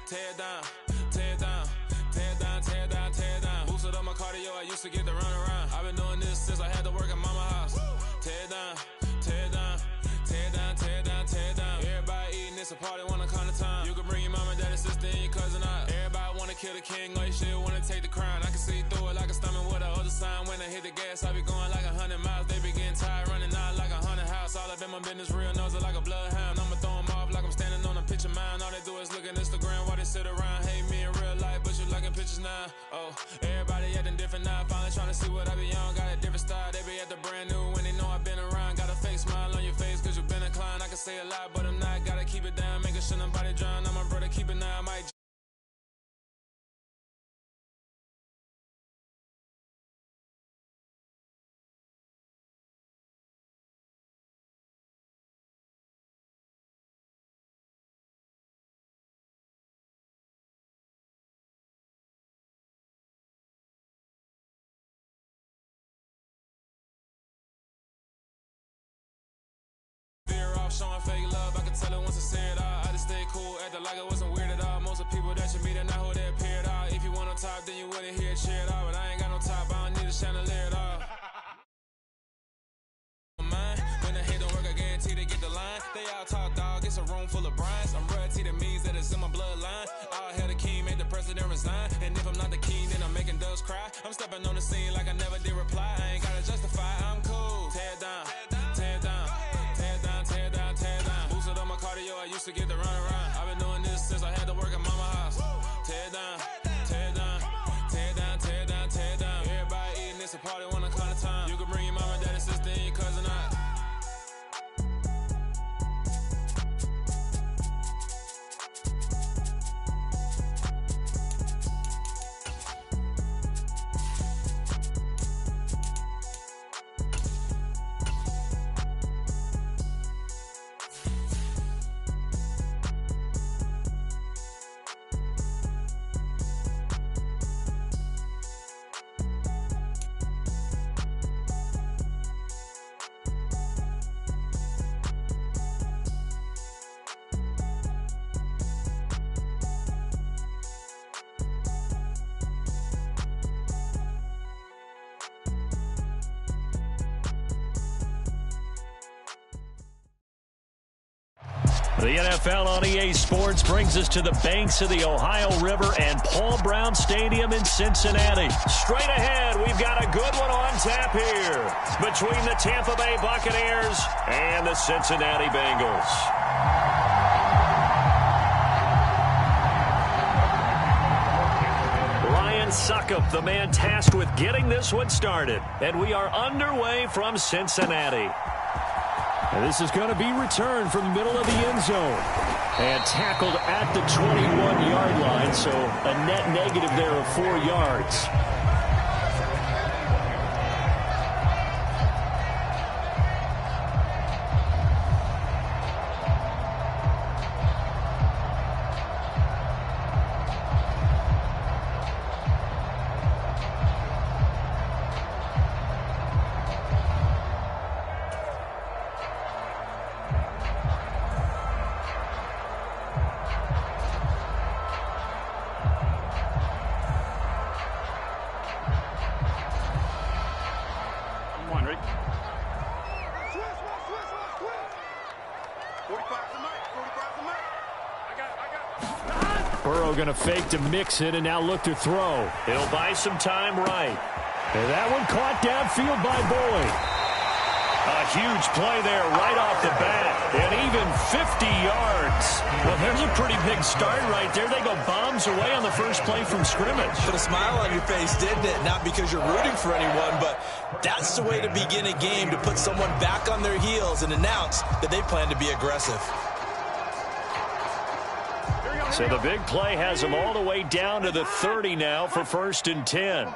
tear down, tear down, tear down, tear down, tear down. Boosted up my cardio, I used to get to run around. I've been doing this since I had to work at mama house. Tear down, tear down, tear down, tear down, tear down. Everybody eating, it's a party, wanna come to time. You can bring your mama, daddy, sister, and your cousin out. Everybody wanna kill the king, or you shit wanna take the crown. I can see through it like a stomach with a other sign. When I hit the gas, I be going like 100 miles. They be getting tired, running out like 100 house. All up in my business, real nose like a bloodhound. I'ma throw 'em off like I'm standing on a picture mound. All they do is look at Instagram while they sit around. Hate me in real life, but you liking pictures now. Oh, everybody acting different now. Finally trying to see what I be on. Got a different style, they be at the brand new when they know I've been around. Got a fake smile on your face cause you been inclined. I can say a lot, but I'm not. Gotta keep it down, making sure nobody drown. I'm my brother, keep it now. I might. Showing fake love, I can tell it once I say it all. I just stay cool, acting like it wasn't weird at all. Most of the people that you meet are not who they appear at all. If you want on top, then you wouldn't hear it cheer at all. But I ain't got no top, I don't need a chandelier at all. When the hate don't work, I guarantee they get the line. They all talk, dog, it's a room full of brines. I'm royalty, that means that it's in my bloodline. All hell the king, made the president resign. And if I'm not the king, then I'm making doves cry. I'm stepping on the scene like I never did reply. I ain't gotta justify, I'm cool. Tear down, tear down, tear down, tear down, tear down. Boosted up my cardio, I used to get to run around. I've been doing this since I had to work at mama house. Tear down, tear down, tear down, tear down, tear down. Everybody eating, it's a party, wanna come to time. You can bring your mama, daddy, sister, and your cousin out. The NFL on EA Sports brings us to the banks of the Ohio River and Paul Brown Stadium in Cincinnati. Straight ahead, we've got a good one on tap here between the Tampa Bay Buccaneers and the Cincinnati Bengals. Ryan Suckup, the man tasked with getting this one started. And we are underway from Cincinnati. And this is going to be returned from the middle of the end zone. And tackled at the 21-yard line, so a net negative there of 4 yards. Burrow going to fake to mix it and now look to throw. He'll buy some time right. And that one caught downfield by Boyd. A huge play there right off the bat. And even 50 yards. Well, there's a pretty big start right there. They go bombs away on the first play from scrimmage. Put a smile on your face, didn't it? Not because you're rooting for anyone, but that's the way to begin a game, to put someone back on their heels and announce that they plan to be aggressive. So the big play has them all the way down to the 30 now for 1st and 10.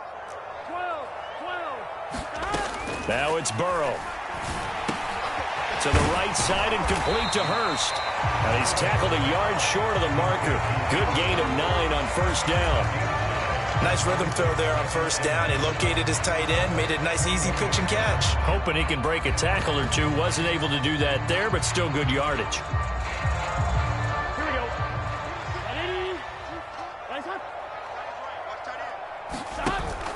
Now it's Burrow. To the right side and complete to Hurst. And he's tackled a yard short of the marker. Good gain of 9 on 1st down. Nice rhythm throw there on 1st down. He located his tight end, made it a nice easy pitch and catch. Hoping he can break a tackle or two. Wasn't able to do that there, but still good yardage.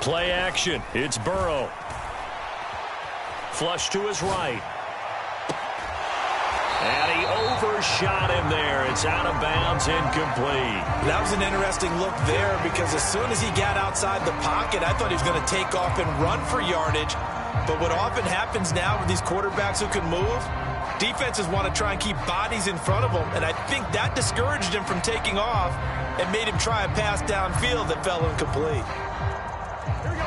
Play action. It's Burrow. Flush to his right. And he overshot him there. It's out of bounds, incomplete. That was an interesting look there because as soon as he got outside the pocket, I thought he was going to take off and run for yardage. But what often happens now with these quarterbacks who can move, defenses want to try and keep bodies in front of them, and I think that discouraged him from taking off and made him try a pass downfield that fell incomplete.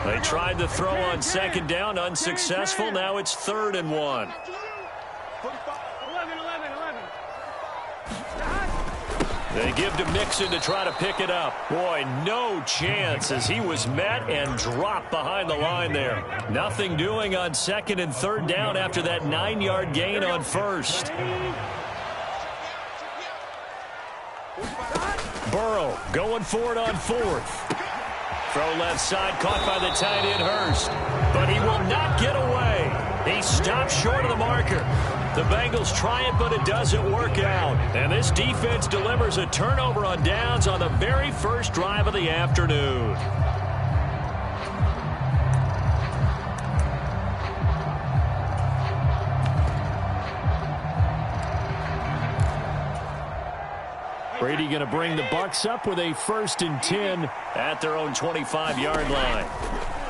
They tried to throw on second down, unsuccessful. Now it's 3rd and 1. They give to Mixon to try to pick it up. Boy, no chance as he was met and dropped behind the line there. Nothing doing on 2nd and 3rd down after that 9-yard gain on 1st. Burrow going for it on 4th. Throw left side, caught by the tight end Hurst. But he will not get away. He stopped short of the marker. The Bengals try it, but it doesn't work out. And this defense delivers a turnover on downs on the very first drive of the afternoon. Brady going to bring the Bucs up with a 1st and 10 at their own 25-yard line.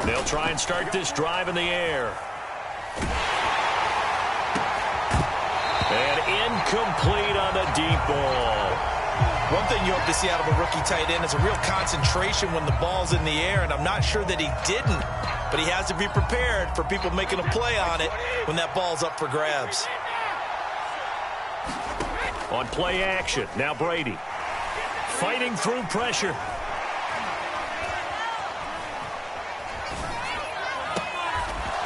They'll try and start this drive in the air. And incomplete on the deep ball. One thing you hope to see out of a rookie tight end is a real concentration when the ball's in the air, and I'm not sure that he didn't, but he has to be prepared for people making a play on it when that ball's up for grabs. On play action, now Brady. Fighting through pressure.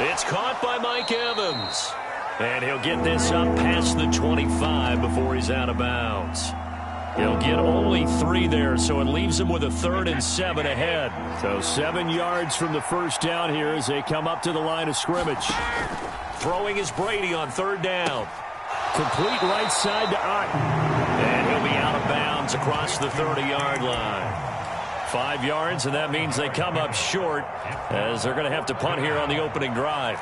It's caught by Mike Evans. And he'll get this up past the 25 before he's out of bounds. He'll get only 3 there, so it leaves him with a 3rd and 7 ahead. So 7 yards from the first down here as they come up to the line of scrimmage. Throwing is Brady on 3rd down. Complete right side to Otten. And he'll be out of bounds across the 30-yard line. 5 yards, and that means they come up short as they're going to have to punt here on the opening drive.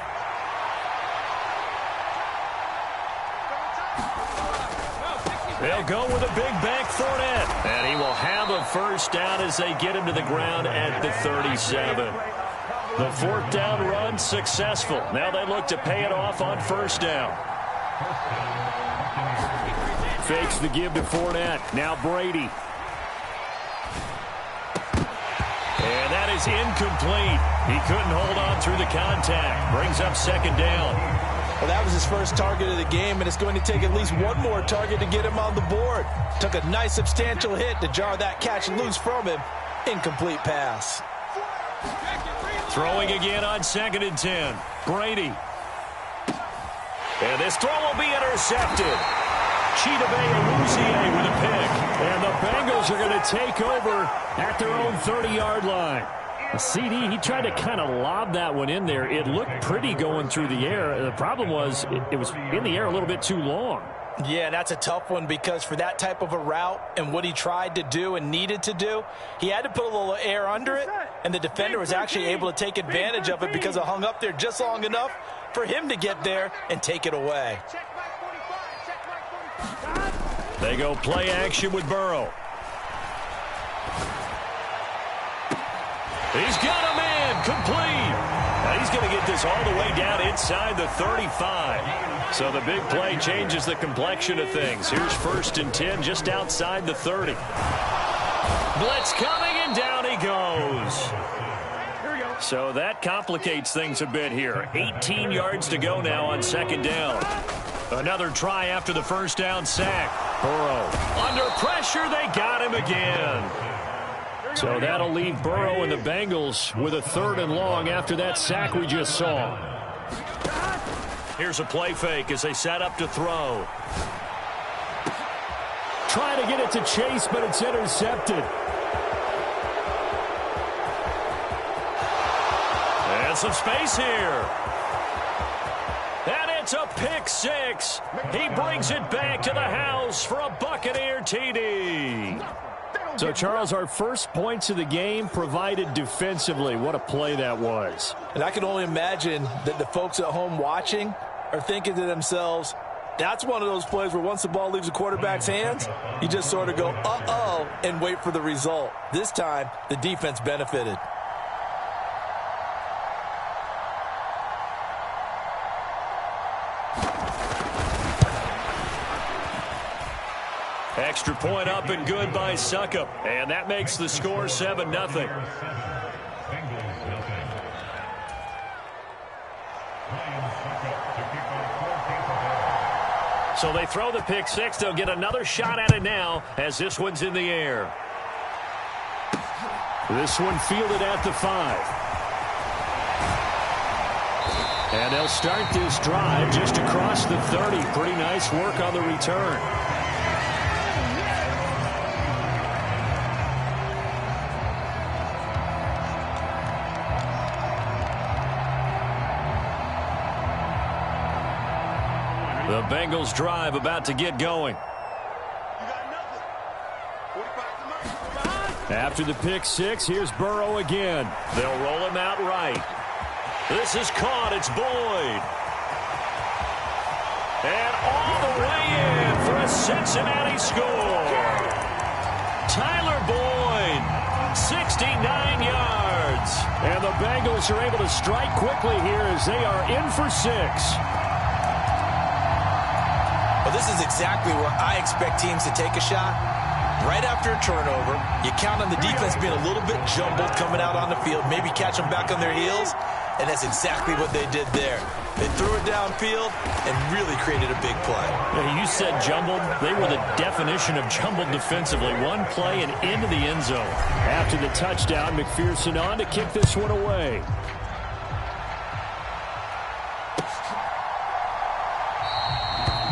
They'll go with a big bank Fournette. And he will have a 1st down as they get him to the ground at the 37. The 4th down run successful. Now they look to pay it off on 1st down. Fakes the give to Fournette. Now Brady. And that is incomplete. He couldn't hold on through the contact. Brings up 2nd down. Well, that was his first target of the game, and it's going to take at least one more target to get him on the board. Took a nice substantial hit to jar that catch loose from him. Incomplete pass. Throwing again on 2nd and 10. Brady. And this throw will be intercepted. Chidobe Awuzie with a pick. And the Bengals are going to take over at their own 30-yard line. CD, he tried to kind of lob that one in there. It looked pretty going through the air. The problem was it was in the air a little bit too long. Yeah, that's a tough one because for that type of a route and what he tried to do and needed to do, he had to put a little air under it, and the defender was actually able to take advantage of it because it hung up there just long enough for him to get there and take it away. They go play action with Burrow. He's got a man complete. Now he's going to get this all the way down inside the 35. So the big play changes the complexion of things. Here's 1st and 10 just outside the 30. Blitz coming, and down he goes. So that complicates things a bit here. 18 yards to go now on 2nd down. Another try after the 1st down sack. Burrow under pressure. They got him again. So that'll leave Burrow and the Bengals with a 3rd and long after that sack we just saw. Here's a play fake as they set up to throw. Trying to get it to Chase, but it's intercepted. And some space here. And it's a pick 6. He brings it back to the house for a Buccaneer TD. So, Charles, our first points of the game provided defensively. What a play that was. And I can only imagine that the folks at home watching are thinking to themselves, that's one of those plays where once the ball leaves the quarterback's hands, you just sort of go, uh-oh, and wait for the result. This time, the defense benefited. Extra point up and good by Suckup. And that makes the score 7-0. So they throw the pick six. They'll get another shot at it now as this one's in the air. This one fielded at the 5. And they'll start this drive just across the 30. Pretty nice work on the return. The Bengals drive about to get going. After the pick six, here's Burrow again. They'll roll him out right. This is caught. It's Boyd. And all the way in for a Cincinnati score. Tyler Boyd, 69 yards. And the Bengals are able to strike quickly here as they are in for 6. Well, this is exactly where I expect teams to take a shot. Right after a turnover, you count on the defense being a little bit jumbled coming out on the field, maybe catch them back on their heels, and that's exactly what they did there. They threw it downfield and really created a big play. Yeah, you said jumbled. They were the definition of jumbled defensively. One play and into the end zone. After the touchdown, McPherson on to kick this one away.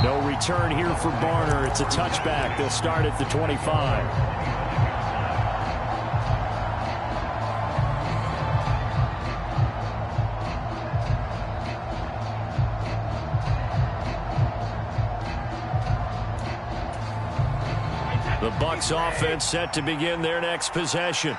No return here for Barner. It's a touchback. They'll start at the 25. The Bucs offense set to begin their next possession.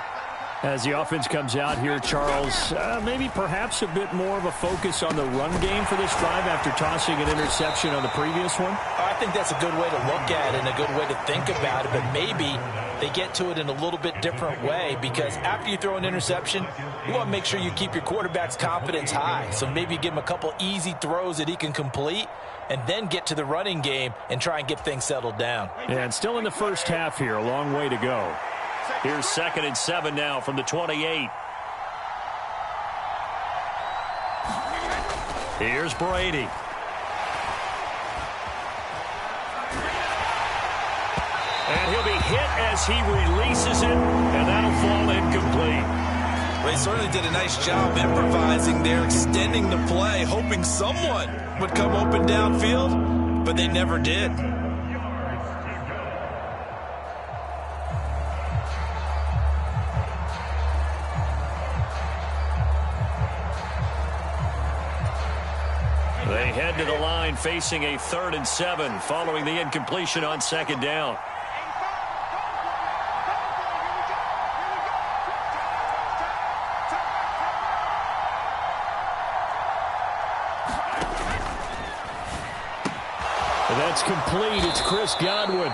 As the offense comes out here, Charles, maybe perhaps a bit more of a focus on the run game for this drive after tossing an interception on the previous one? I think that's a good way to look at it and a good way to think about it, but maybe they get to it in a little bit different way because after you throw an interception, you want to make sure you keep your quarterback's confidence high. So maybe give him a couple easy throws that he can complete and then get to the running game and try and get things settled down. Yeah, and still in the first half here, a long way to go. Here's 2nd and 7 now from the 28. Here's Brady. And he'll be hit as he releases it, and that'll fall incomplete. They certainly did a nice job improvising there, extending the play, hoping someone would come open downfield, but they never did. They head to the line facing a 3rd and 7 following the incompletion on 2nd down. That's complete. It's Chris Godwin.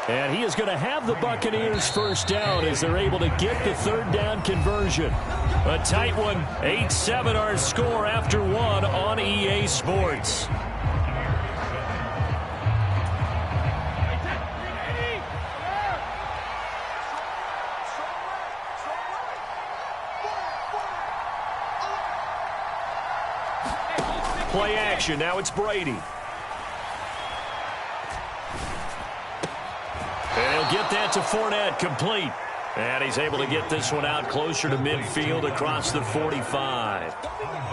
And he is going to have the Buccaneers first down as they're able to get the 3rd down conversion. A tight one. 8-7 our score after 1 on EA Sports. Play action. Now it's Brady. And he'll get that to Fournette, complete. And he's able to get this one out closer to midfield across the 45.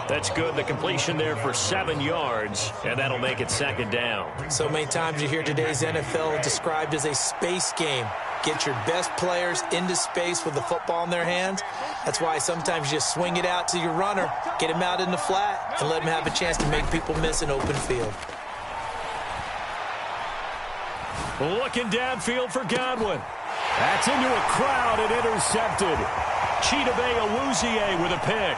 That's good. The completion there for 7 yards, and that'll make it 2nd down. So many times you hear today's NFL described as a space game. Get your best players into space with the football in their hands. That's why sometimes you just swing it out to your runner, get him out in the flat, and let him have a chance to make people miss an open field. Looking downfield for Godwin. That's into a crowd and intercepted. Chidobe Awuzie with a pick.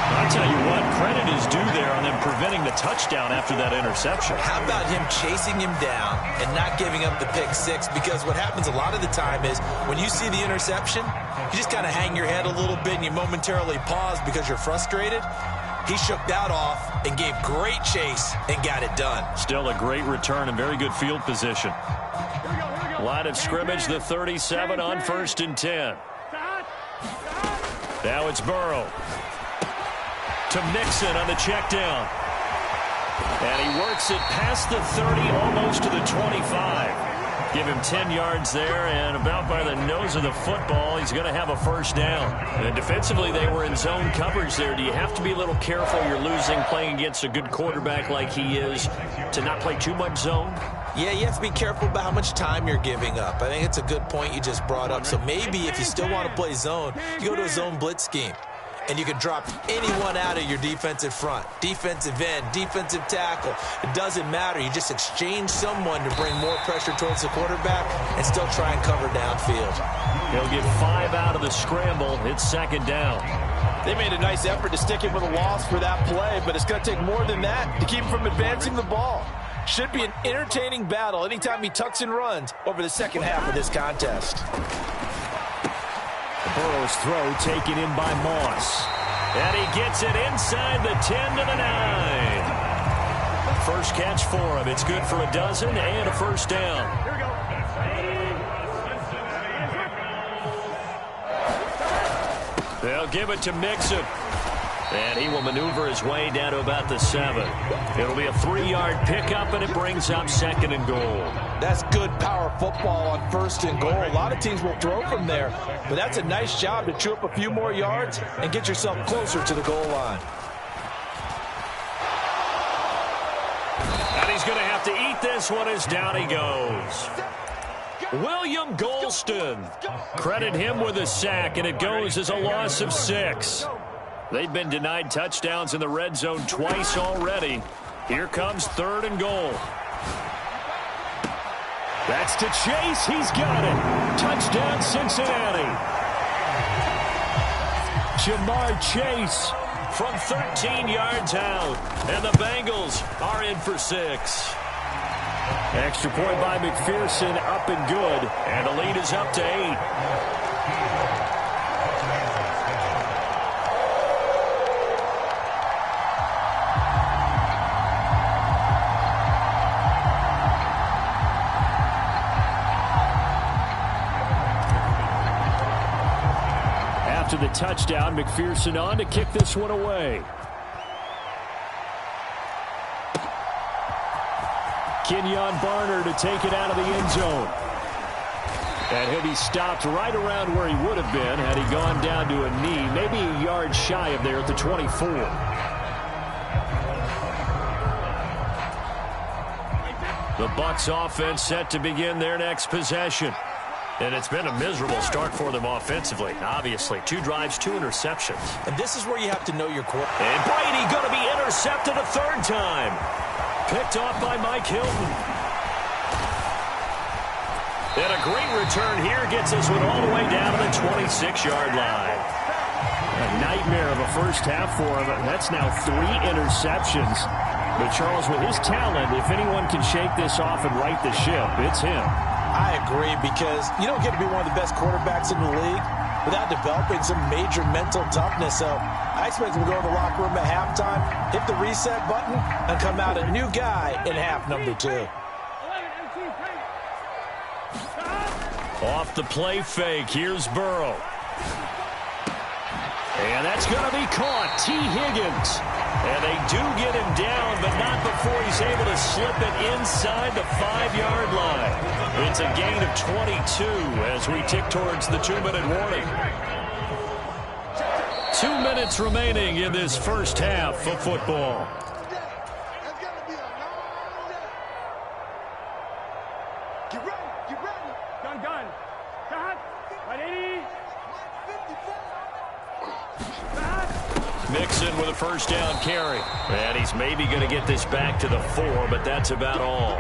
I'll tell you what, credit is due there on them preventing the touchdown after that interception. How about him chasing him down and not giving up the pick six? Because what happens a lot of the time is when you see the interception, you just kind of hang your head a little bit and you momentarily pause because you're frustrated. He shook that off and gave great chase and got it done. Still a great return and very good field position. Line of scrimmage, the 37 on 1st and 10. Now it's Burrow. To Mixon on the check down. And he works it past the 30, almost to the 25. Give him 10 yards there, and about by the nose of the football, he's going to have a first down. And defensively, they were in zone coverage there. Do you have to be a little careful? You're losing, playing against a good quarterback like he is, to not play too much zone? Yeah, you have to be careful about how much time you're giving up. I think it's a good point you just brought up. So maybe if you still want to play zone, you go to a zone blitz scheme. And you can drop anyone out of your defensive front, defensive end, defensive tackle. It doesn't matter. You just exchange someone to bring more pressure towards the quarterback and still try and cover downfield. He'll get 5 out of the scramble. It's 2nd down. They made a nice effort to stick him with a loss for that play, but it's going to take more than that to keep him from advancing the ball. Should be an entertaining battle anytime he tucks and runs over the second half of this contest. Burrow's throw taken in by Moss. And he gets it inside the 10 to the 9. First catch for him. It's good for a dozen and a first down. They'll give it to Mixon. And he will maneuver his way down to about the 7. It'll be a 3-yard pickup, and it brings up 2nd and goal. That's good power football on 1st and goal. A lot of teams will throw from there, but that's a nice job to chew up a few more yards and get yourself closer to the goal line. And he's going to have to eat this one as down he goes. William Golston. Credit him with a sack, and it goes as a loss of 6. They've been denied touchdowns in the red zone twice already. Here comes 3rd and goal. That's to Chase. He's got it. Touchdown, Cincinnati. Jamar Chase from 13 yards out. And the Bengals are in for 6. Extra point by McPherson, up and good. And the lead is up to 8. After the touchdown, McPherson on to kick this one away. Kenyon Barner to take it out of the end zone. And he'll be stopped right around where he would have been had he gone down to a knee, maybe a yard shy of there at the 24. The Bucs offense set to begin their next possession. And it's been a miserable start for them offensively, obviously. 2 drives, 2 interceptions. And this is where you have to know your quarterback. And Brady going to be intercepted a 3rd time. Picked off by Mike Hilton. And a great return here gets this one all the way down to the 26-yard line. A nightmare of a first half for him. That's now 3 interceptions. But Charles, with his talent, if anyone can shake this off and right the ship, it's him. I agree, because you don't get to be one of the best quarterbacks in the league without developing some major mental toughness. So I expect him to go to the locker room at halftime, hit the reset button, and come out a new guy in half number 2. Off the play fake, here's Burrow. And that's going to be caught. T. Higgins. And they do get him down, but not before he's able to slip it inside the 5-yard line. It's a gain of 22 as we tick towards the 2-minute warning. 2 minutes remaining in this first half of football. Get ready, get ready. Gun. Cut. 180. McPherson with a first down carry. And he's maybe going to get this back to the 4, but that's about all.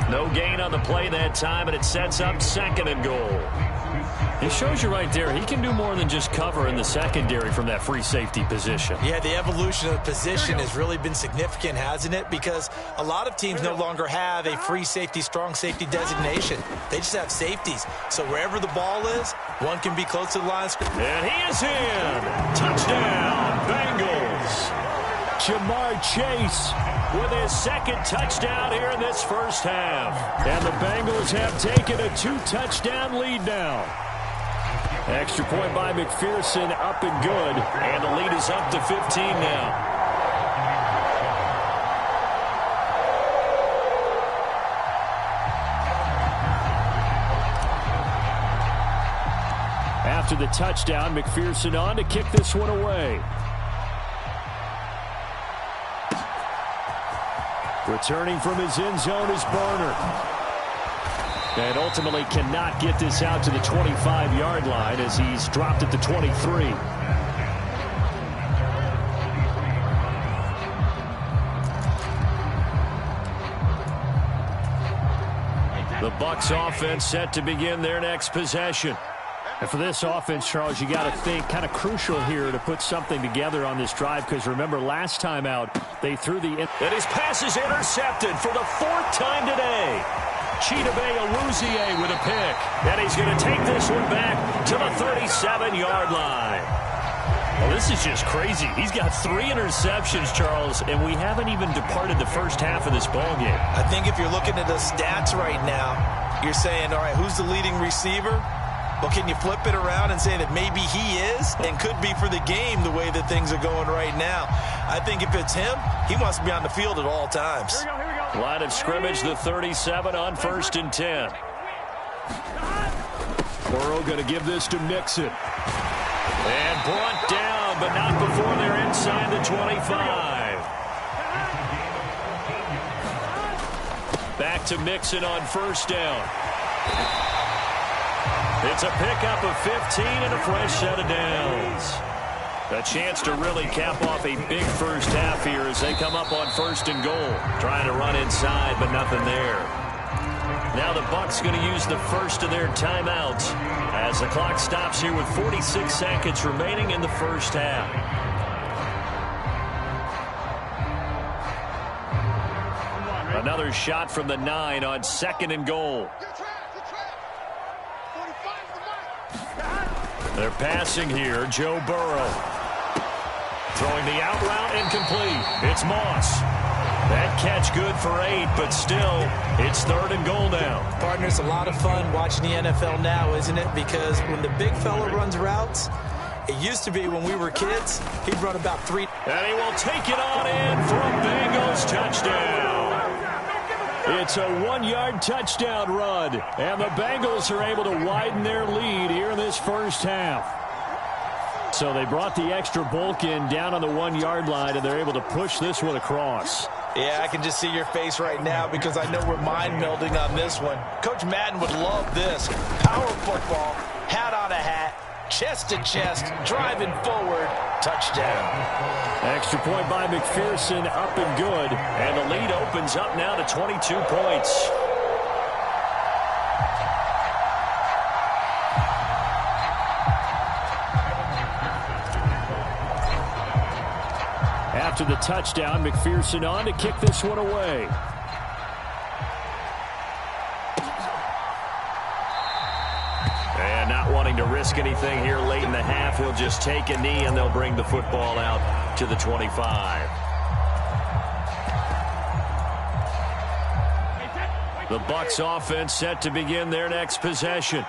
No gain on the play that time, and it sets up 2nd and goal. It shows you right there, he can do more than just cover in the secondary from that free safety position. Yeah, the evolution of the position has really been significant, hasn't it? Because a lot of teams no longer have a free safety, strong safety designation. They just have safeties. So wherever the ball is, one can be close to the line of scrimmage. And he is in. Touchdown, Bengals. Jamar Chase with his 2nd touchdown here in this first half. And the Bengals have taken a 2-touchdown lead now. Extra point by McPherson, up and good. And the lead is up to 15 now. After the touchdown, McPherson on to kick this one away. Returning from his end zone is Barner. And ultimately cannot get this out to the 25-yard line as he's dropped at the 23. The Bucs offense set to begin their next possession. And for this offense, Charles, you got to think kind of crucial here to put something together on this drive, because remember last time out they threw the... And his pass is intercepted for the 4th time today. Chidobe with a pick. And he's going to take this one back to the 37-yard line. Well, this is just crazy. He's got 3 interceptions, Charles, and we haven't even departed the first half of this ballgame. I think if you're looking at the stats right now, you're saying, all right, who's the leading receiver? Well, can you flip it around and say that maybe he is and could be for the game the way that things are going right now? I think if it's him, he must be on the field at all times. Here we go. Line of scrimmage, the 37 on 1st and 10. Burrow going to give this to Mixon. And brought down, but not before they're inside the 25. Back to Mixon on 1st down. It's a pickup of 15 and a fresh set of downs. A chance to really cap off a big first half here as they come up on 1st and goal. Trying to run inside, but nothing there. Now the Bucs going to use the first of their timeouts as the clock stops here with 46 seconds remaining in the first half. Another shot from the 9 on 2nd and goal. They're passing here. Joe Burrow. Throwing the out route incomplete. It's Moss. That catch good for 8, but still, it's 3rd and goal now. Partner, it's a lot of fun watching the NFL now, isn't it? Because when the big fella runs routes, it used to be when we were kids, he'd run about 3. And he will take it on in for a Bengals touchdown. It's a 1-yard touchdown run, and the Bengals are able to widen their lead here in this first half. So they brought the extra bulk in down on the 1-yard line, and they're able to push this one across. Yeah, I can just see your face right now because I know we're mind-melding on this one. Coach Madden would love this. Power football, hat on a hat, chest to chest, driving forward, touchdown. Extra point by McPherson, up and good. And the lead opens up now to 22 points. After the touchdown, McPherson on to kick this one away. And not wanting to risk anything here late in the half, he'll just take a knee and they'll bring the football out to the 25. The Bucs offense set to begin their next possession.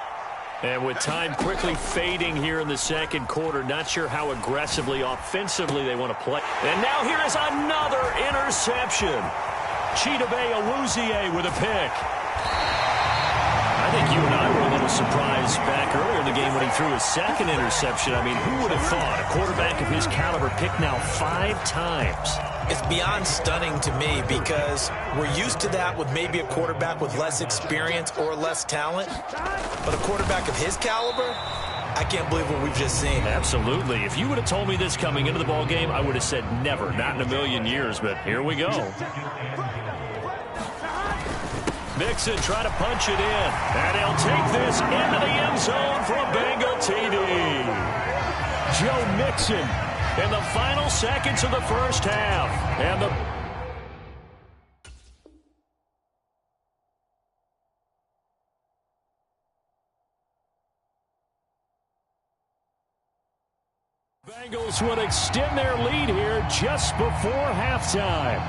And with time quickly fading here in the second quarter, not sure how aggressively, offensively they want to play. And now here is another interception. Chidobe with a pick. I think you and I were a little surprised back earlier in the game when he threw his 2nd interception. I mean, who would have thought a quarterback of his caliber picked now 5 times? It's beyond stunning to me because we're used to that with maybe a quarterback with less experience or less talent. But a quarterback of his caliber, I can't believe what we've just seen. Absolutely. If you would have told me this coming into the ball game, I would have said never, not in a million years, but here we go. Mixon trying to punch it in, and he'll take this into the end zone for a Bengal TD. Joe Mixon in the final seconds of the first half, and the Bengals would extend their lead here just before halftime.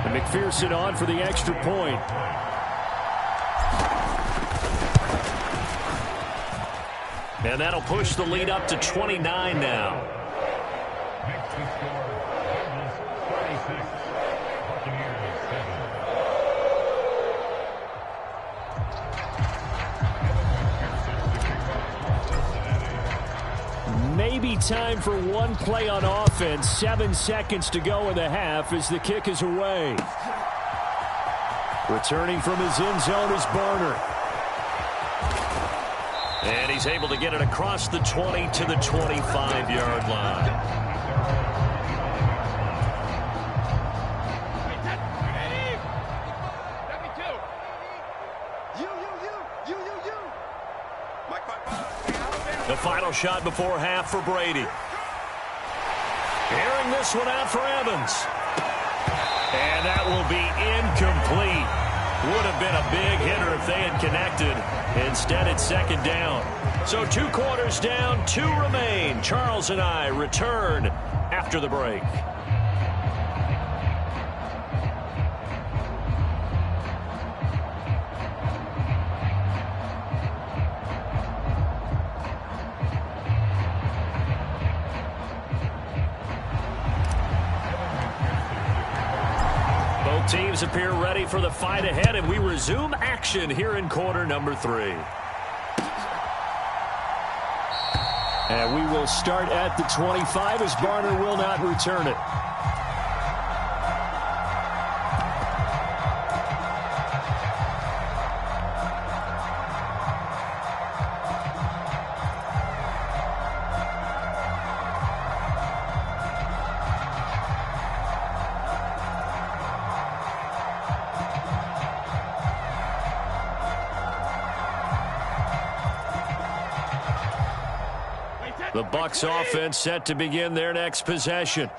And McPherson on for the extra point. And that'll push the lead up to 29 now. Maybe time for one play on offense. 7 seconds to go in the half as the kick is away. Returning from his end zone is Barner. And he's able to get it across the 20 to the 25-yard line. The final shot before half for Brady. Airing this one out for Evans. And that will be incomplete. Would have been a big hitter if they had connected. Instead, it's second down. So 2 quarters down, 2 remain. Charles and I return after the break. Teams appear ready for the fight ahead, and we resume action here in quarter number 3. And we will start at the 25 as Barner will not return it. The Bucs offense set to begin their next possession.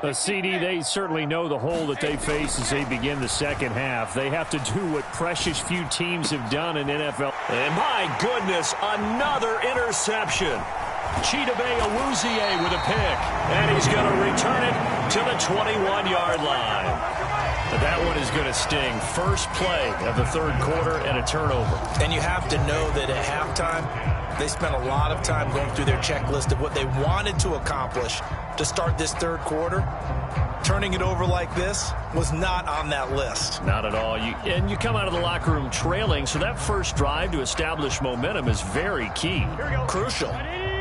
A CD, they certainly know the hole that they face as they begin the second half. They have to do what precious few teams have done in NFL. And my goodness, another interception. Chidobe Awuzie with a pick. And he's going to return it to the 21-yard line. That one is going to sting. First play of the third quarter and a turnover. And you have to know that at halftime, they spent a lot of time going through their checklist of what they wanted to accomplish to start this third quarter. Turning it over like this was not on that list. Not at all. And you come out of the locker room trailing, so that first drive to establish momentum is very key. Crucial.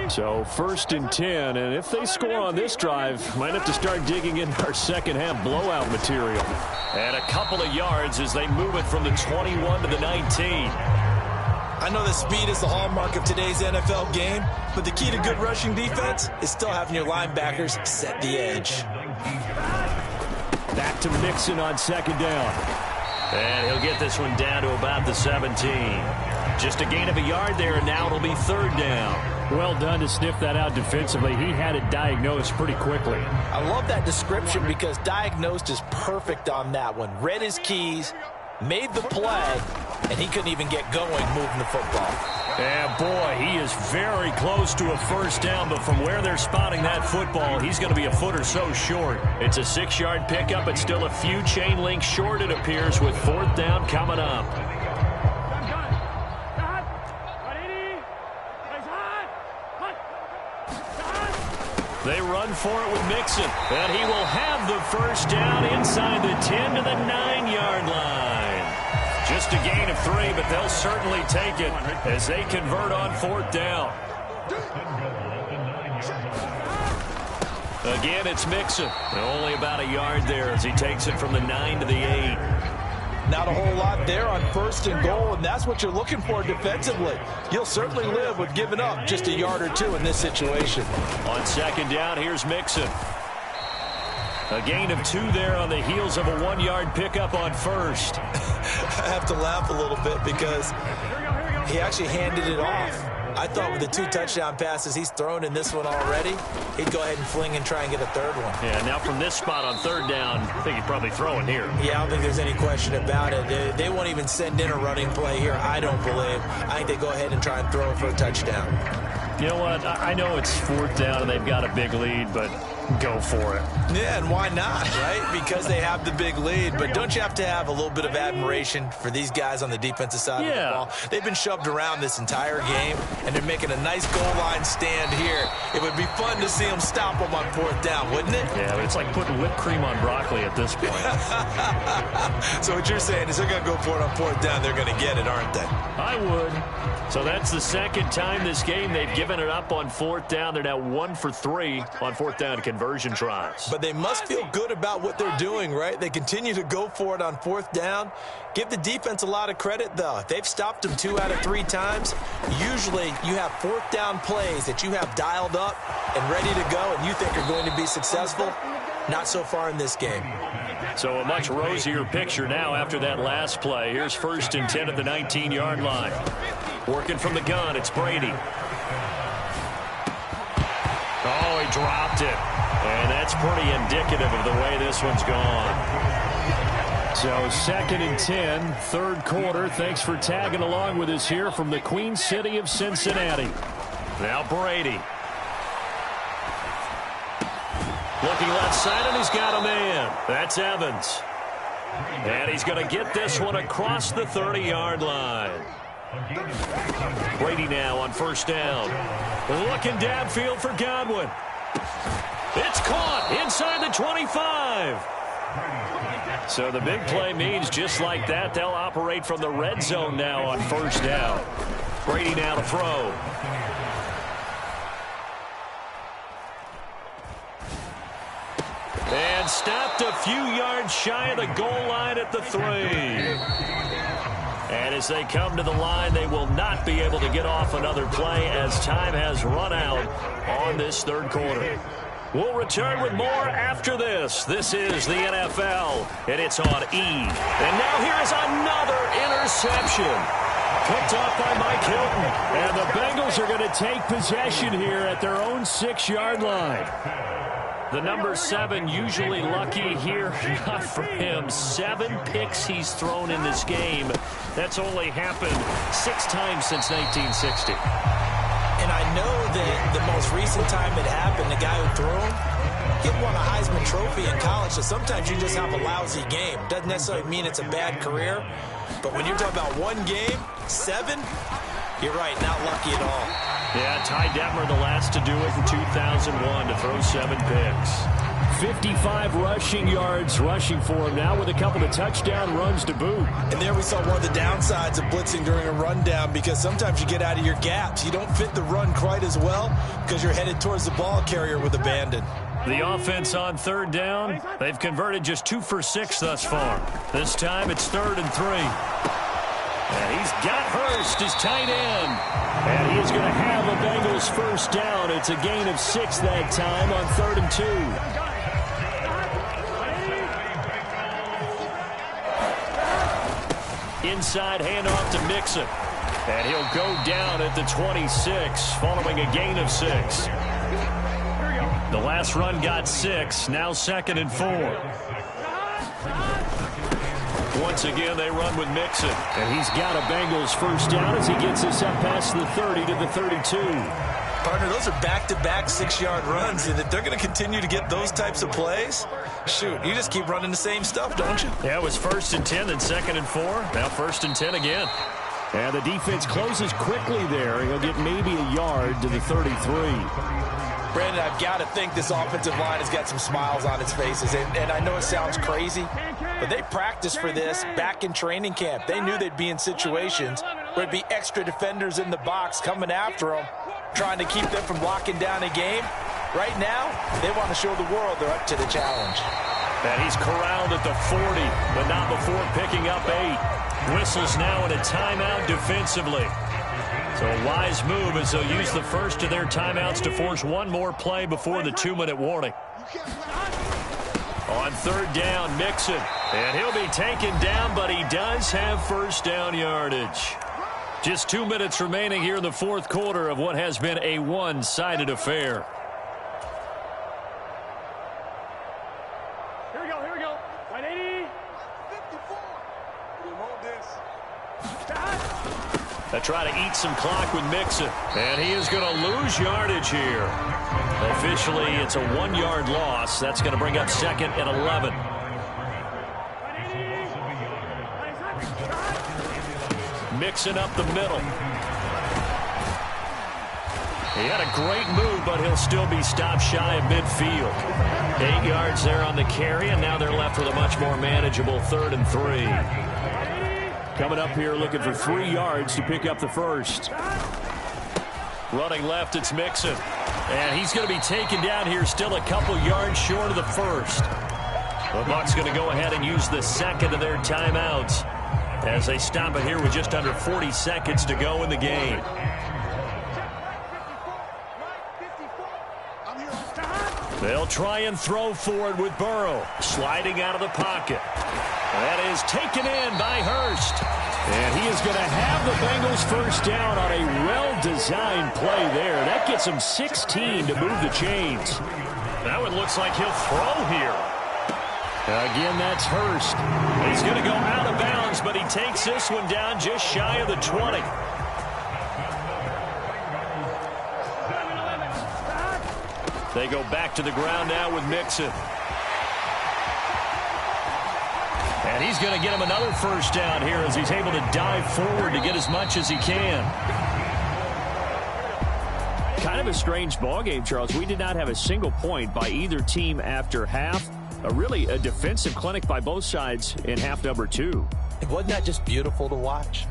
So 1st and 10, and if they score on this drive, might have to start digging into our second half blowout material. And a couple of yards as they move it from the 21 to the 19. I know that speed is the hallmark of today's NFL game, but the key to good rushing defense is still having your linebackers set the edge. Back to Mixon on second down. And he'll get this one down to about the 17. Just a gain of a yard there, and now it'll be third down. Well done to sniff that out defensively. He had it diagnosed pretty quickly. I love that description because diagnosed is perfect on that one. Read his keys, made the play, and he couldn't even get going moving the football. And boy, he is very close to a first down, but from where they're spotting that football, he's going to be a foot or so short. It's a 6-yard pickup. It's still a few chain links short, it appears, with 4th down coming up. They run for it with Mixon, and he will have the first down inside the 10 to the 9-yard line. Just a gain of 3, but they'll certainly take it as they convert on 4th down. Again, it's Mixon. Only about a yard there as he takes it from the 9 to the 8. Not a whole lot there on 1st and goal, and that's what you're looking for defensively. You'll certainly live with giving up just a yard or two in this situation. On 2nd down, here's Mixon. A gain of 2 there on the heels of a 1-yard pickup on 1st. I have to laugh a little bit because he actually handed it off. I thought with the 2 touchdown passes he's thrown in this one already, he'd go ahead and fling and try and get a 3rd one. Yeah, now from this spot on 3rd down, I think he's probably throwing here. Yeah, I don't think there's any question about it. They won't even send in a running play here, I don't believe. I think they go ahead and try and throw it for a touchdown. You know what? I know it's 4th down and they've got a big lead, but go for it. Yeah, and why not, right? Because they have the big lead. But don't you have to have a little bit of admiration for these guys on the defensive side of the ball? They've been shoved around this entire game, and they're making a nice goal line stand here. It would be fun to see them stop them on 4th down, wouldn't it? Yeah, but it's like putting whipped cream on broccoli at this point. So what you're saying is they're going to go for it on 4th down. They're going to get it, aren't they? I would. So that's the 2nd time this game they've given it up on 4th down. They're now 1 for 3 on 4th down conversion tries. But they must feel good about what they're doing, right? They continue to go for it on 4th down. Give the defense a lot of credit, though. If they've stopped them 2 out of 3 times, usually you have 4th down plays that you have dialed up and ready to go and you think are going to be successful. Not so far in this game. So a much rosier picture now after that last play. Here's 1st and 10 at the 19-yard line. Working from the gun, it's Brady. Oh, he dropped it. And that's pretty indicative of the way this one's gone. So 2nd and 10, 3rd quarter. Thanks for tagging along with us here from the Queen City of Cincinnati. Now Brady. Looking left side, and he's got a man. That's Evans. And he's going to get this one across the 30-yard line. Brady now on 1st down. Looking downfield for Godwin. It's caught inside the 25. So the big play means just like that, they'll operate from the red zone now on 1st down. Brady now to throw. And stopped a few yards shy of the goal line at the 3. And as they come to the line, they will not be able to get off another play as time has run out on this 3rd quarter. We'll return with more after this. This is the NFL, and it's on E. And now here is another interception. Picked off by Mike Hilton. And the Bengals are going to take possession here at their own 6-yard line. The number 7 usually lucky here. Not for him. 7 picks he's thrown in this game. That's only happened 6 times since 1960. And I know that the most recent time it happened, the guy who threw him, he won a Heisman Trophy in college, so sometimes you just have a lousy game. Doesn't necessarily mean it's a bad career, but when you're talking about 1 game, 7, you're right, not lucky at all. Yeah, Ty Detmer the last to do it in 2001 to throw 7 picks. 55 rushing yards rushing for him now with a couple of touchdown runs to boot. And there we saw one of the downsides of blitzing during a rundown because sometimes you get out of your gaps. You don't fit the run quite as well because you're headed towards the ball carrier with abandon. The offense on 3rd down, they've converted just 2 for 6 thus far. This time it's 3rd and 3. And he's got Hurst, his tight end. And he's going to have a Bengals 1st down. It's a gain of 6 that time on 3rd and 2. Inside handoff to Mixon. And he'll go down at the 26 following a gain of 6. The last run got 6. Now 2nd and 4. Once again, they run with Mixon. And he's got a Bengals 1st down as he gets this up past the 30 to the 32. Partner, those are back-to-back 6-yard runs, and if they're going to continue to get those types of plays, shoot, you just keep running the same stuff, don't you? Yeah, it was 1st and 10, then 2nd and 4. Now 1st and 10 again. And the defense closes quickly there. He'll get maybe a yard to the 33. Brandon, I've got to think this offensive line has got some smiles on its faces. And I know it sounds crazy, but they practiced for this back in training camp. They knew they'd be in situations where it'd be extra defenders in the box coming after them, trying to keep them from locking down a game. Right now, they want to show the world they're up to the challenge. And he's corralled at the 40, but not before picking up 8. Whistles now in a timeout defensively. So a wise move as they'll use the first of their timeouts to force one more play before the 2-minute warning. On third down, Mixon. And he'll be taken down, but he does have first down yardage. Just 2 minutes remaining here in the fourth quarter of what has been a one-sided affair. Here we go. 180. 54. We hold this. They try to eat some clock with Mixon. And he is going to lose yardage here. Officially, it's a 1-yard loss. That's going to bring up second and 11. Mixon up the middle. He had a great move, but he'll still be stopped shy of midfield. 8 yards there on the carry, and now they're left with a much more manageable 3rd and 3. Coming up here looking for 3 yards to pick up the first. Running left, it's Mixon. And he's going to be taken down here still a couple yards short of the first. The Bucs going to go ahead and use the second of their timeouts as they stop it here with just under 40 seconds to go in the game. They'll try and throw forward with Burrow. Sliding out of the pocket. That is taken in by Hurst. And he is going to have the Bengals first down on a well-designed play there. That gets him 16 to move the chains. Now it looks like he'll throw here. Again, that's Hurst. He's going to go out of bounds, but he takes this one down just shy of the 20. They go back to the ground now with Mixon. And he's going to get him another first down here as he's able to dive forward to get as much as he can. Kind of a strange ballgame, Charles. We did not have a single point by either team after half. Really a defensive clinic by both sides in half number 2. Wasn't that just beautiful to watch?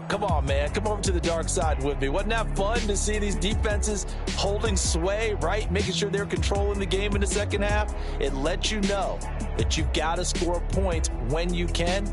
Come on, man. Come over to the dark side with me. Wasn't that fun to see these defenses holding sway, right? Making sure they're controlling the game in the second half. It lets you know that you've got to score points when you can.